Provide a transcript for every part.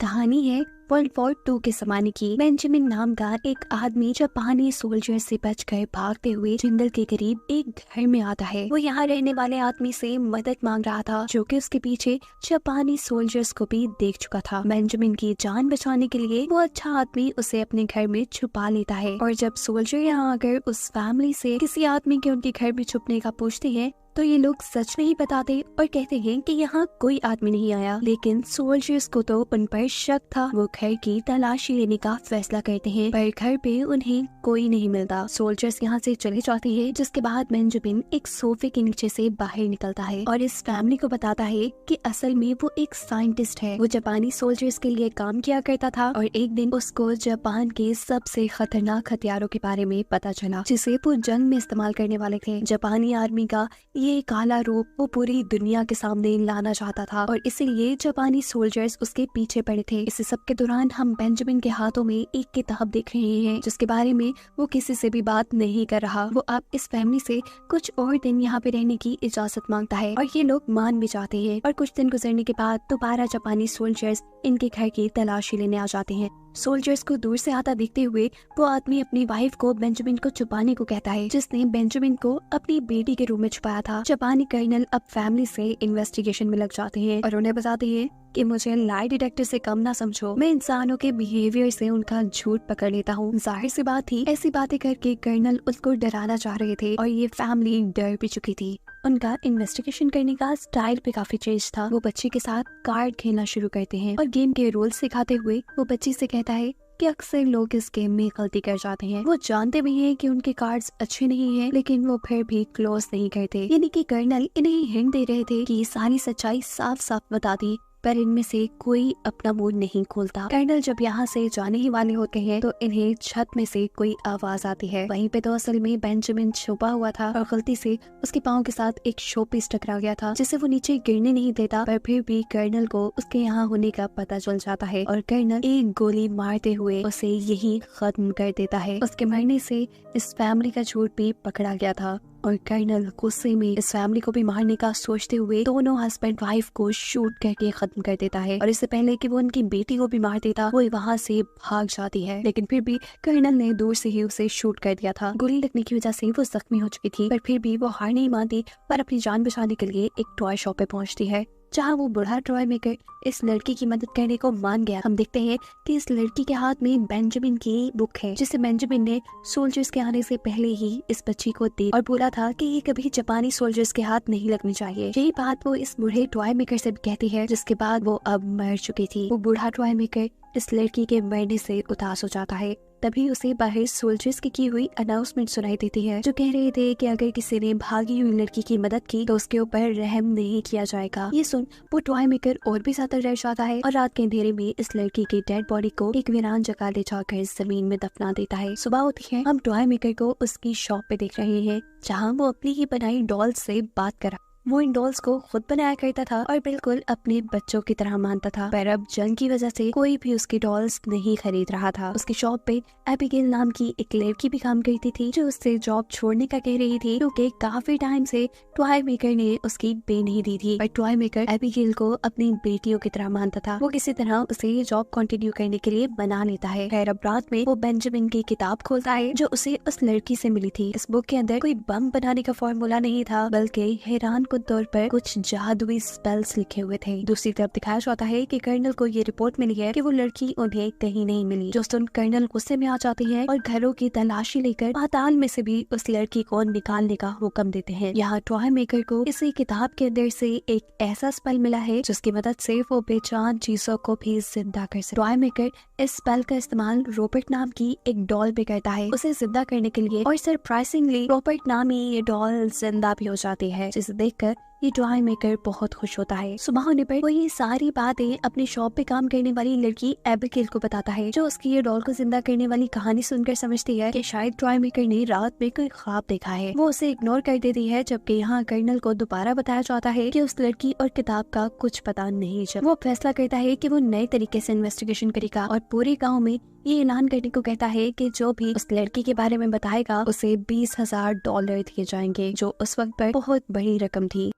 कहानी है world war 2 के जमाने की। बेंजामिन नाम का एक आदमी जापानी सोल्जर से बचकर भागते हुए जंगल के करीब एक घर में आता है। वो यहाँ रहने वाले आदमी से मदद मांग रहा था, जो कि उसके पीछे जापानी सोल्जर्स को भी देख चुका था। बेंजामिन की जान बचाने के लिए वो अच्छा आदमी उसे अपने घर में छुपा लेता है। और जब सोल्जर यहाँ आकर उस फैमिली से किसी आदमी के उनके घर में छुपने का पूछते हैं, तो ये लोग सच नहीं बताते और कहते हैं कि यहाँ कोई आदमी नहीं आया। लेकिन सोल्जर्स को तो उन पर शक था। वो घर की तलाशी लेने का फैसला करते हैं, पर घर पे उन्हें कोई नहीं मिलता। सोल्जर्स यहाँ से चले जाते हैं, जिसके बाद बेंजामिन एक सोफे के नीचे से बाहर निकलता है और इस फैमिली को बताता है कि असल में वो एक साइंटिस्ट है। वो जापानी सोल्जर्स के लिए काम किया करता था और एक दिन उसको जापान के सबसे खतरनाक हथियारों के बारे में पता चला, जिसे वो जंग में इस्तेमाल करने वाले थे। जापानी आर्मी का ये काला रूप वो पूरी दुनिया के सामने लाना चाहता था और इसीलिए जापानी सोल्जर्स उसके पीछे पड़े थे। इस सब के दौरान हम बेंजामिन के हाथों में एक किताब देख रहे हैं, जिसके बारे में वो किसी से भी बात नहीं कर रहा। वो अब इस फैमिली से कुछ और दिन यहाँ पे रहने की इजाजत मांगता है और ये लोग मान भी जाते हैं। और कुछ दिन गुजरने के बाद दोबारा जापानी सोल्जर्स इनके घर की तलाशी लेने आ जाते हैं। सोल्जर्स को दूर से आता देखते हुए वो आदमी अपनी वाइफ को बेंजामिन को छुपाने को कहता है, जिसने बेंजामिन को अपनी बेटी के रूम में छुपाया था। जापानी कर्नल अब फैमिली से इन्वेस्टिगेशन में लग जाते हैं और उन्हें बताते हैं कि मुझे लाई डिटेक्टर से कम ना समझो, मैं इंसानों के बिहेवियर से उनका झूठ पकड़ लेता हूँ। जाहिर सी बात थी, ऐसी बातें करके कर्नल उसको डराना चाह रहे थे और ये फैमिली डर भी चुकी थी। उनका इन्वेस्टिगेशन करने का स्टाइल भी काफी चेंज था। वो बच्ची के साथ कार्ड खेलना शुरू करते हैं और गेम के रूल्स सिखाते हुए वो बच्ची से कहता है कि अक्सर लोग इस गेम में गलती कर जाते हैं। वो जानते भी हैं कि उनके कार्ड्स अच्छे नहीं हैं, लेकिन वो फिर भी क्लोज नहीं करते। यानी कि कर्नल इन्हें हिंट दे रहे थे कि सारी सच्चाई साफ साफ बता दी, पर इनमें से कोई अपना मुंह नहीं खोलता। कर्नल जब यहाँ से जाने ही वाले होते हैं तो इन्हें छत में से कोई आवाज आती है। वहीं पे तो असल में बेंजामिन छुपा हुआ था और गलती से उसके पाँव के साथ एक शोपीस टकरा गया था, जिसे वो नीचे गिरने नहीं देता। पर फिर भी कर्नल को उसके यहाँ होने का पता चल जाता है और कर्नल एक गोली मारते हुए उसे यही खत्म कर देता है। उसके मरने से इस फैमिली का झूठ भी पकड़ा गया था और कर्नल गुस्से में इस फैमिली को भी मारने का सोचते हुए दोनों हस्बैंड वाइफ को शूट करके खत्म कर देता है। और इससे पहले कि वो उनकी बेटी को भी मार देता, वो वहाँ से भाग जाती है। लेकिन फिर भी कर्नल ने दूर से ही उसे शूट कर दिया था। गोली लगने की वजह से वो जख्मी हो चुकी थी, पर फिर भी वो हार नहीं मानती पर अपनी जान बचाने के लिए एक टॉय शॉप पे पहुँचती है, जहाँ वो बूढ़ा टॉय मेकर इस लड़की की मदद करने को मान गया। हम देखते हैं कि इस लड़की के हाथ में बेंजामिन की बुक है, जिसे बेंजामिन ने सोल्जर्स के आने से पहले ही इस बच्ची को दी और बोला था कि ये कभी जापानी सोल्जर्स के हाथ नहीं लगनी चाहिए। यही बात वो इस बूढ़े टॉय मेकर से कहती है, जिसके बाद वो अब मर चुकी थी। वो बूढ़ा टॉय मेकर इस लड़की के मरने से उदास हो जाता है। तभी उसे बाहर सोल्जर्स की हुई अनाउंसमेंट सुनाई देती है, जो कह रहे थे कि अगर किसी ने भागी हुई लड़की की मदद की तो उसके ऊपर रहम नहीं किया जाएगा। ये सुन वो टॉय मेकर और भी ज्यादा डर जाता है और रात के अंधेरे में इस लड़की की डेड बॉडी को एक वीरान जगह ले जाकर जमीन में दफना देता है। सुबह होती है, हम टॉय मेकर को उसकी शॉप पे देख रहे हैं, जहाँ वो अपनी ही बनाई डॉल से बात कर। वो इन डॉल्स को खुद बनाया करता था और बिल्कुल अपने बच्चों की तरह मानता था, पर अब जंग की वजह से कोई भी उसकी डॉल्स नहीं खरीद रहा था। उसकी शॉप पे एबिगेल नाम की एक लड़की भी काम करती थी, जो उससे जॉब छोड़ने का कह रही थी, क्योंकि काफी टाइम से टॉय मेकर ने उसकी पे नहीं दी थी। पर टॉय मेकर एबिगेल को अपनी बेटियों की तरह मानता था। वो किसी तरह उसे ये जॉब कंटिन्यू करने के लिए बना लेता है। खैर अब रात में वो बेंजामिन की किताब खोलता है, जो उसे उस लड़की से मिली थी। इस बुक के अंदर कोई बम बनाने का फॉर्मूला नहीं था, बल्कि हैरान तौर पर कुछ जादुई स्पेल्स लिखे हुए थे। दूसरी तरफ दिखाया जाता है कि कर्नल को ये रिपोर्ट मिली है कि वो लड़की उन्हें कहीं नहीं मिली, जो सुन कर्नल गुस्से में आ जाते हैं और घरों की तलाशी लेकर पाताल में से भी उस लड़की को निकालने का हुक्म देते हैं। यहाँ टॉय मेकर को इसी किताब के अंदर से एक ऐसा स्पेल मिला है, जिसकी मदद से वो बेजान चीजों को भी जिंदा कर सकता। टॉय मेकर इस स्पेल का इस्तेमाल रॉबर्ट नाम की एक डॉल पे करता है उसे जिंदा करने के लिए, और सरप्राइजिंगली रॉबर्ट नामी ये डॉल जिंदा भी हो जाती है, जिसे देखकर ये टॉय मेकर बहुत खुश होता है। सुबह होने पर वो ये सारी बातें अपनी शॉप पे काम करने वाली लड़की एबिगेल को बताता है, जो उसकी ये डॉल को जिंदा करने वाली कहानी सुनकर समझती है कि शायद टॉय मेकर ने रात में कोई ख्वाब देखा है। वो उसे इग्नोर कर देती है, जबकि यहाँ कर्नल को दोबारा बताया जाता है कि उस लड़की और किताब का कुछ पता नहीं चला। वो फैसला करता है कि वो नए तरीके से इन्वेस्टिगेशन करेगा और पूरे गाँव में ये ऐलान करने को कहता है कि जो भी उस लड़की के बारे में बताएगा उसे $20,000 दिए जाएंगे, जो उस वक्त पर बहुत बड़ी रकम थी।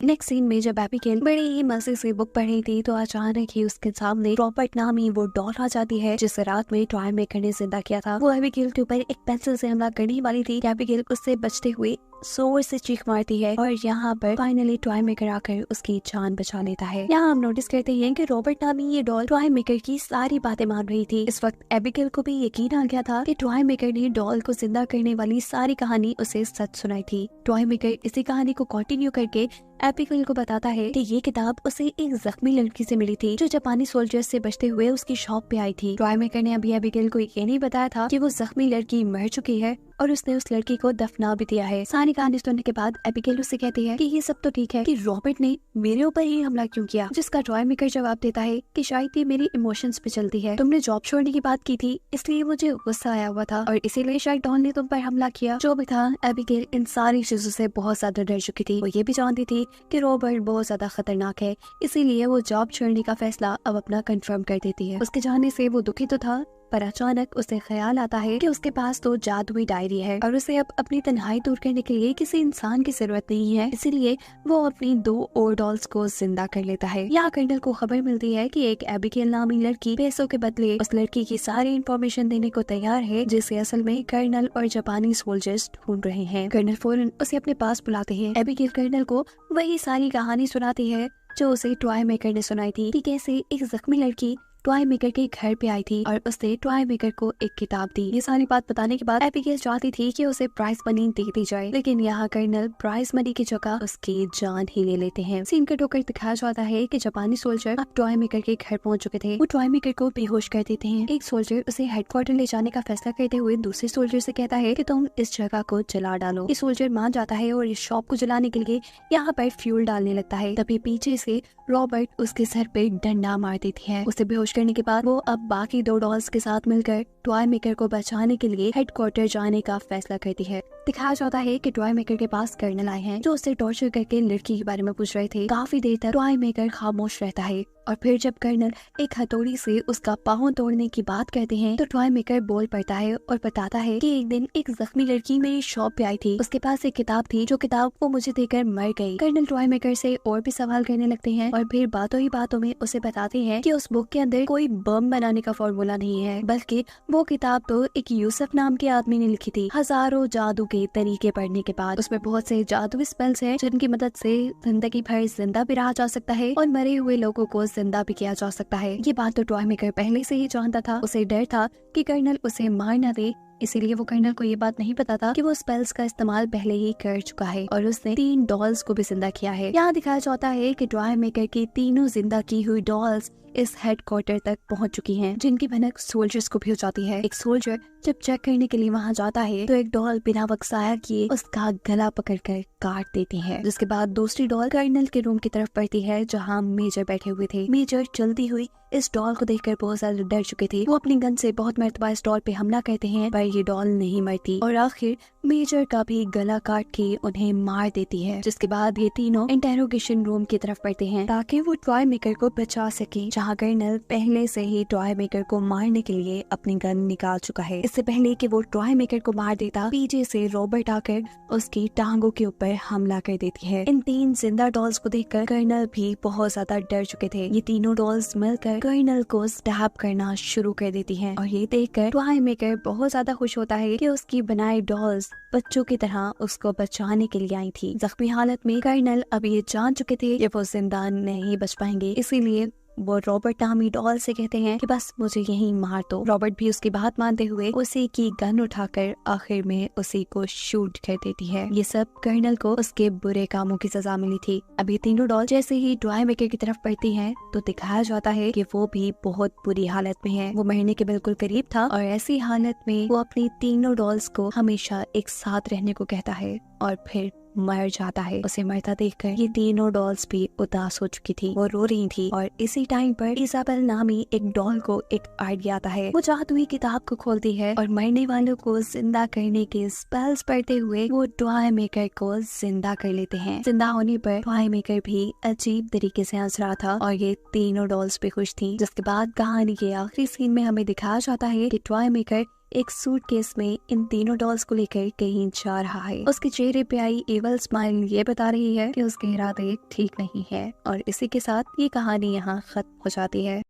नेक्स्ट सीन में जब एबिगेल बड़े ही मजे से बुक पढ़ रही थी तो अचानक ही उसके सामने रॉबर्ट नामी वो डॉल आ जाती है जिसे रात में टॉय मेकर ने जिंदा किया था। वो एबिगेल के ऊपर एक पेंसिल से हमला करने वाली थी। एबिगेल उससे बचते हुए जोर से चीख मारती है और यहाँ पर फाइनली टॉय मेकर आकर उसकी जान बचा लेता है। यहाँ हम नोटिस करते हैं कि रॉबर्ट नामी ये डॉल टॉय मेकर की सारी बातें मान रही थी। इस वक्त एबिगेल को भी यकीन आ गया था कि टॉय मेकर ने डॉल को जिंदा करने वाली सारी कहानी उसे सच सुनाई थी। टॉय मेकर इसी कहानी को कंटिन्यू करके एबिगेल को बताता है कि ये किताब उसे एक जख्मी लड़की से मिली थी जो जापानी सोल्जर्स से बचते हुए उसकी शॉप पे आई थी। टॉय मेकर ने अभी एबिगेल को ये नहीं बताया था कि वो जख्मी लड़की मर चुकी है और उसने उस लड़की को दफना भी दिया है। सारी कहानी सुनने के बाद एबिगेल उससे कहती है कि ये सब तो ठीक है कि रॉबर्ट ने मेरे ऊपर ही हमला क्यों किया, जिसका टॉय मेकर जवाब देता है कि शायद ये मेरी इमोशंस पे चलती है। तुमने जॉब छोड़ने की बात की थी इसलिए मुझे गुस्सा आया हुआ था और इसीलिए शायद डॉन ने तुम पर हमला किया। जो भी था, एबिगेल इन सारी चीजों से बहुत ज्यादा डर चुकी थी। वो ये भी जानती थी कि रॉबर्ट बहुत ज्यादा खतरनाक है, इसीलिए वो जॉब छोड़ने का फैसला अब अपना कंफर्म कर देती है। उसके जाने से वो दुखी तो था पर अचानक उसे ख्याल आता है कि उसके पास तो जादुई डायरी है और उसे अब अपनी तन्हाई दूर करने के लिए किसी इंसान की जरूरत नहीं है। इसीलिए वो अपनी 2 और डॉल्स को जिंदा कर लेता है। यहाँ कर्नल को खबर मिलती है कि एक एबिगेल नामी लड़की पैसों के बदले उस लड़की की सारी इंफॉर्मेशन देने को तैयार है जिसे असल में कर्नल और जापानी सोल्जर्स ढूंढ रहे हैं। कर्नल फौरन उसे अपने पास बुलाते हैं। एबिगेल कर्नल को वही सारी कहानी सुनाती है जो उसे टॉय मेकर ने सुनाई थी कि कैसे एक जख्मी लड़की टॉय मेकर के घर पे आई थी और उसने टॉय मेकर को एक किताब दी। ये सारी बात बताने के बाद एबिगेल चाहती थी कि उसे प्राइज मनी दे दी जाए, लेकिन यहाँ कर्नल प्राइज मनी की जगह उसकी जान ही ले लेते हैं। सीन कट होकर दिखाया जाता है कि जापानी सोल्जर अब टॉय मेकर के घर पहुंच चुके थे। वो टॉय मेकर को बेहोश कर देते हैं। एक सोल्जर उसे हेडक्वार्टर ले जाने का फैसला करते हुए दूसरे सोल्जर से कहता है कि तुम इस जगह को जला डालो। ये सोल्जर मान जाता है और इस शॉप को जलाने के लिए यहाँ पर फ्यूल डालने लगता है। तभी पीछे से रॉबर्ट उसके सर पे डंडा मार देती है। उसे बेहोश करने के बाद वो अब बाकी 2 डॉल्स के साथ मिलकर टॉय मेकर को बचाने के लिए हेडक्वार्टर जाने का फैसला करती है। दिखाया जाता है कि टॉय मेकर के पास कर्नल आए हैं जो उससे टॉर्चर करके लड़की के बारे में पूछ रहे थे। काफी देर तक टॉय मेकर खामोश रहता है और फिर जब कर्नल एक हथौड़ी से उसका पाँव तोड़ने की बात कहते हैं तो टॉय मेकर बोल पड़ता है और बताता है कि एक दिन एक जख्मी लड़की मेरी शॉप पे आई थी। उसके पास एक किताब थी जो किताब वो मुझे देकर मर गई। कर्नल टॉय मेकर से और भी सवाल करने लगते हैं और फिर बातों ही बातों में उसे बताते हैं कि उस बुक के अंदर कोई बम बनाने का फॉर्मूला नहीं है, बल्कि वो किताब तो एक यूसुफ नाम के आदमी ने लिखी थी। हजारों जादू के तरीके पढ़ने के बाद उसमें बहुत से जादुई स्पेल्स हैं जिनकी मदद से जिंदगी भर जिंदा भी रहा जा सकता है और मरे हुए लोगों को जिंदा भी किया जा सकता है। ये बात तो टॉय मेकर पहले से ही जानता था। उसे डर था कि कर्नल उसे मार न दे, इसीलिए वो कर्नल को ये बात नहीं पता था कि वो स्पेल्स का इस्तेमाल पहले ही कर चुका है और उसने 3 डॉल्स को भी जिंदा किया है। यहाँ दिखाया जाता है कि टॉय मेकर की तीनों जिंदा की हुई डॉल्स इस हेडक्वार्टर तक पहुंच चुकी हैं, जिनकी भनक सोल्जर्स को भी हो जाती है। एक सोल्जर जब चेक करने के लिए वहां जाता है तो एक डॉल बिना वक्त जाया किए उसका गला पकड़कर काट देती है, जिसके बाद दूसरी डॉल कर्नल के रूम की तरफ बढ़ती है जहां मेजर बैठे हुए थे। मेजर चलती हुई इस डॉल को देखकर बहुत ज्यादा डर चुके थे। वो अपनी गन से बहुत मरतबा इस डॉल पे हमला करते हैं पर ये डॉल नहीं मरती और आखिर मेजर का भी गला काट के उन्हें मार देती है, जिसके बाद ये तीनों इंटेरोगेशन रूम की तरफ बढ़ते हैं ताकि वो टॉय मेकर को बचा सके, जहाँ कर्नल पहले से ही टॉय मेकर को मारने के लिए अपनी गन निकाल चुका है। इससे पहले कि वो टॉय मेकर को मार देता, पीछे से रॉबर्ट आकर उसकी टांगों के ऊपर हमला कर देती है। इन 3 जिंदा डॉल्स को देखकर कर्नल भी बहुत ज्यादा डर चुके थे। ये तीनों डॉल्स मिलकर कर्नल को स्टैब करना शुरू कर देती हैं और ये देखकर टॉय मेकर बहुत ज्यादा खुश होता है कि उसकी बनाई डॉल्स बच्चों की तरह उसको बचाने के लिए आई थी। जख्मी हालत में कर्नल अब ये जान चुके थे कि वो जिंदा नहीं बच पाएंगे, इसीलिए वो रॉबर्ट नामी डॉल से कहते हैं कि बस मुझे यहीं मार दो। रॉबर्ट भी उसकी बात मानते हुए उसी की गन उठाकर आखिर में उसी को शूट कर देती है। ये सब कर्नल को उसके बुरे कामों की सजा मिली थी। अभी तीनों डॉल जैसे ही टॉय मेकर की तरफ बढ़ती हैं तो दिखाया जाता है कि वो भी बहुत बुरी हालत में है। वो मरने के बिल्कुल करीब था और ऐसी हालत में वो अपनी तीनों डॉल्स को हमेशा एक साथ रहने को कहता है और फिर मर जाता है। उसे मरता देखकर ये तीनों डॉल्स भी उदास हो चुकी थी। वो रो रही थी और इसी टाइम पर इजाबेल नामी एक डॉल को एक आइडिया आता है। वो जादुई किताब को खोलती है और मरने वालों को जिंदा करने के स्पेल्स पढ़ते हुए वो टॉय मेकर को जिंदा कर लेते हैं। जिंदा होने पर टॉय मेकर भी अजीब तरीके से हंस रहा था और ये तीनों डॉल्स भी खुश थी। जिसके बाद कहानी के आखिरी सीन में हमें दिखाया जाता है कि टॉय मेकर एक सूटकेस में इन तीनों डॉल्स को लेकर कहीं जा रहा है। उसके चेहरे पे आई एवल स्माइल ये बता रही है कि उसके इरादे ठीक नहीं है। और इसी के साथ ये कहानी यहाँ खत्म हो जाती है।